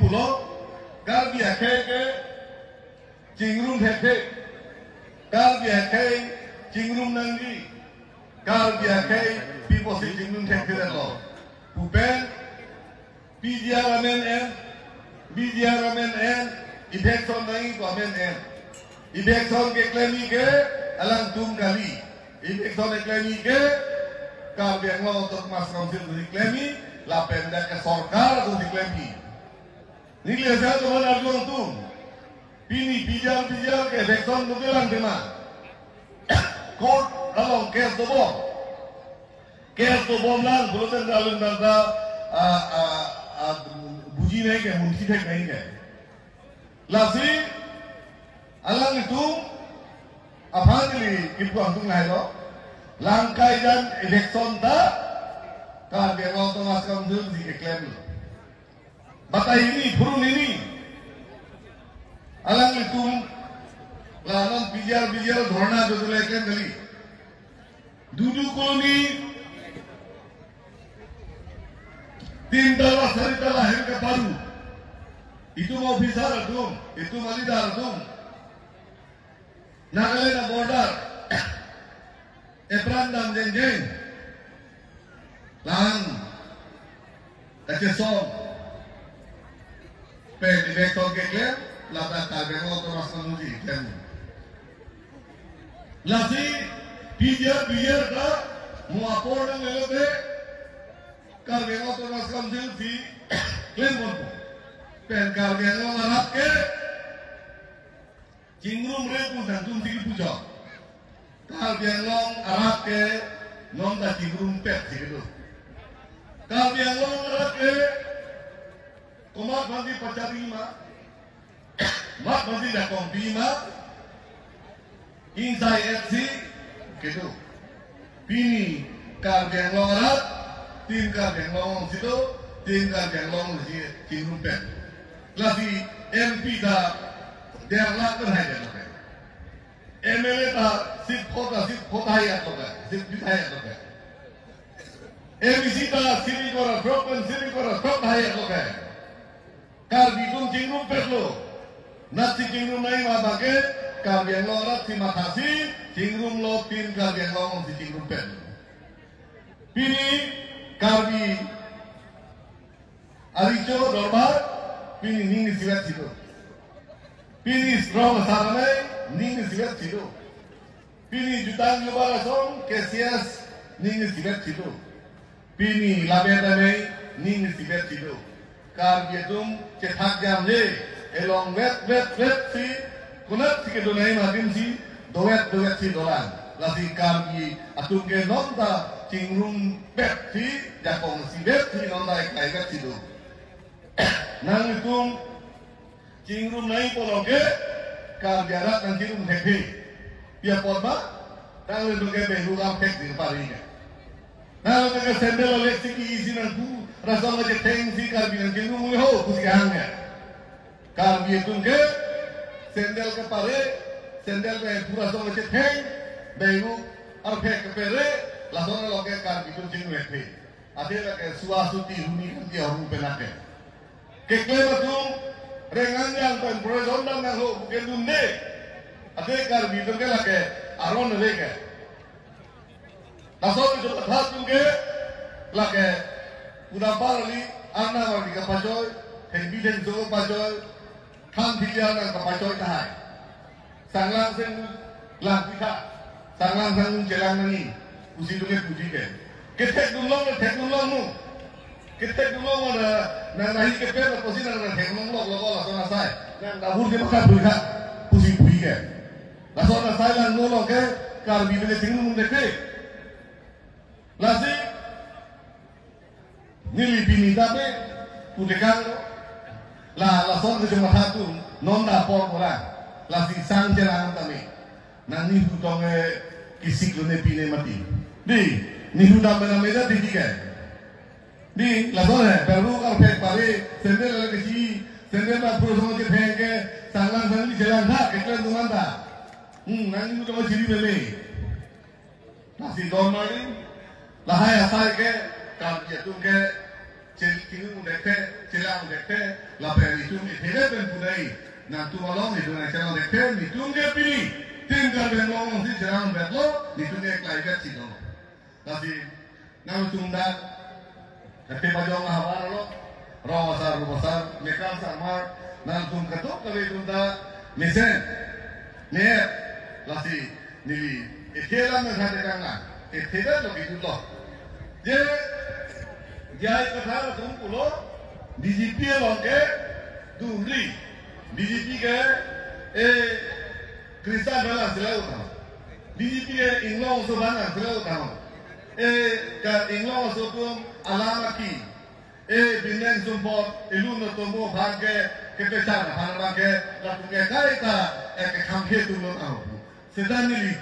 pulo kar bi ke cingrum heke kar bi cingrum nangi kar bi people si cingrum heke lo pupen bidiaramen en ibekson nangi komen en ibekson ke klemi ke alang tum kali ibekson ke klemi ke kar bi ngo untuk mas konsil di klemi la penda ke sorkar untuk di klemi ni lihat tu mana arjun tum pini bijal ke ibekson nukelan tema court along kes to bom lang buloten dalun dalda buji naik ke munisi naik ke lasi alang itu apa kali ibu antung naik lo langkai dan election ta kar dia mau Thomas Kamdul di iklan batai ini burun ini alang itu lanon bijar dhorna betul iklan kali duduk koloni tintala saritala herka paru itu mau officer atum itu malidar atum Nagaland border Eprandam jeng lang Kacesong pe direktor ke lata kageng lo Thomas Manuji ken lasi bijar ka muapor nang lelote kageng lo Thomas Manuji di Clemon pen kageng lo larap ke cingrum re pun dantum tigi puja kageng lo arap ke non da cingrum pet gitu kageng lo arap ke Komat mandi pacarima, mat mandi dakong bima, insai FC, gitu. Pini kageng long arat, tim kageng long situ, tim kageng long si cinumpet. Lagi MP dah derlak terhadap mereka. MLA dah sip kota hayat mereka, sip hayat mereka. MC dah sini kora drop hayat mereka. Kar bidung cingrum perlu nasi cingrum naik mabake kar yang lorat terima kasih cingrum lotin kar yang ngomong si cingrum perlu pini karbi arico dorbar pini ning siwet sido pini strong sarane ning siwet sido pini jutang yubarasong kesias ning siwet sido pini labedame ning siwet sido kar bidung cetak jam je elong wet si kunat si kedonai madim si doet si dolan lasi kar bi atung ke nonta cingrum bet si jakong si bet si nonta ikai bet si do nang itung cingrum nai poloke kar jarak nang cingrum hepe pia potba nang itung ke behu kam tek di pariga nang itung ke sendel oleh si ki isi nang ku rasa macam tensi kar bi nang cingrum mui ho kusikangnya kar bi itung ke sendel ke pare sendel ke pura so macam teng behu arpe ke pere langsung loke kar bi itung cingrum hepe ada ke suasuti huni kan dia ru penake keklema tu rengan yang pen proyek nang ho bukan dunde ada kar bi itung ke lake aron leke langsung itu hat tu ke lake udah balik anak orang di kapacoy, hebi dan zogo kapacoy, kan pilihan yang kapacoy tahai, sanglang sen lang pika, sanglang sen jelang nani, usi dunia puji ke, ketek dulong nu, ketek dulong na nahi kepet posi na teknolong lo langsung nasai, nang dahur dia makan pika, puji ke, langsung nasai lang nolo ke, karbi beli tinggal mundeke, lasi nili bini dape udekang la son ke cuma satu non dapor orang la si sang jalan kami nani hutong kisik lune bini mati di ni hutang bena meda di tiga di la son baru kalau pek pare sendel lagi si sendel la purusong ke peke sanglang sangli jalan dah keklan tuman dah nani hutong jiri mele la si don mari la hai asai ke kam jatuh ke Kini dekhe, cilang dekhe, lapar itu ni tidak penpunai. Nanti malam itu nak cilang dekhe, itu dia pilih. Tinggal bengong si cilang berlo, itu dia kelaikan sih dong. Tapi nak tunda, nanti bajang habar lo, rawasar, mekam samar, nanti katuk kali tunda, misen, ni, lasi, nili, ikhlas menghadap dengan, ikhlas lo itu lo. Dia kata tumpul, DGP loge, duli, DGP ke, Kristal bela selalu tahu, DGP ke Inglau Subhana selalu tahu, ke Inglau Subham alamaki, bintang sumpah, ilmu notomo bangke, kepesar, bangke, lalu ke kaya ke kamke tu tahu, sedang ni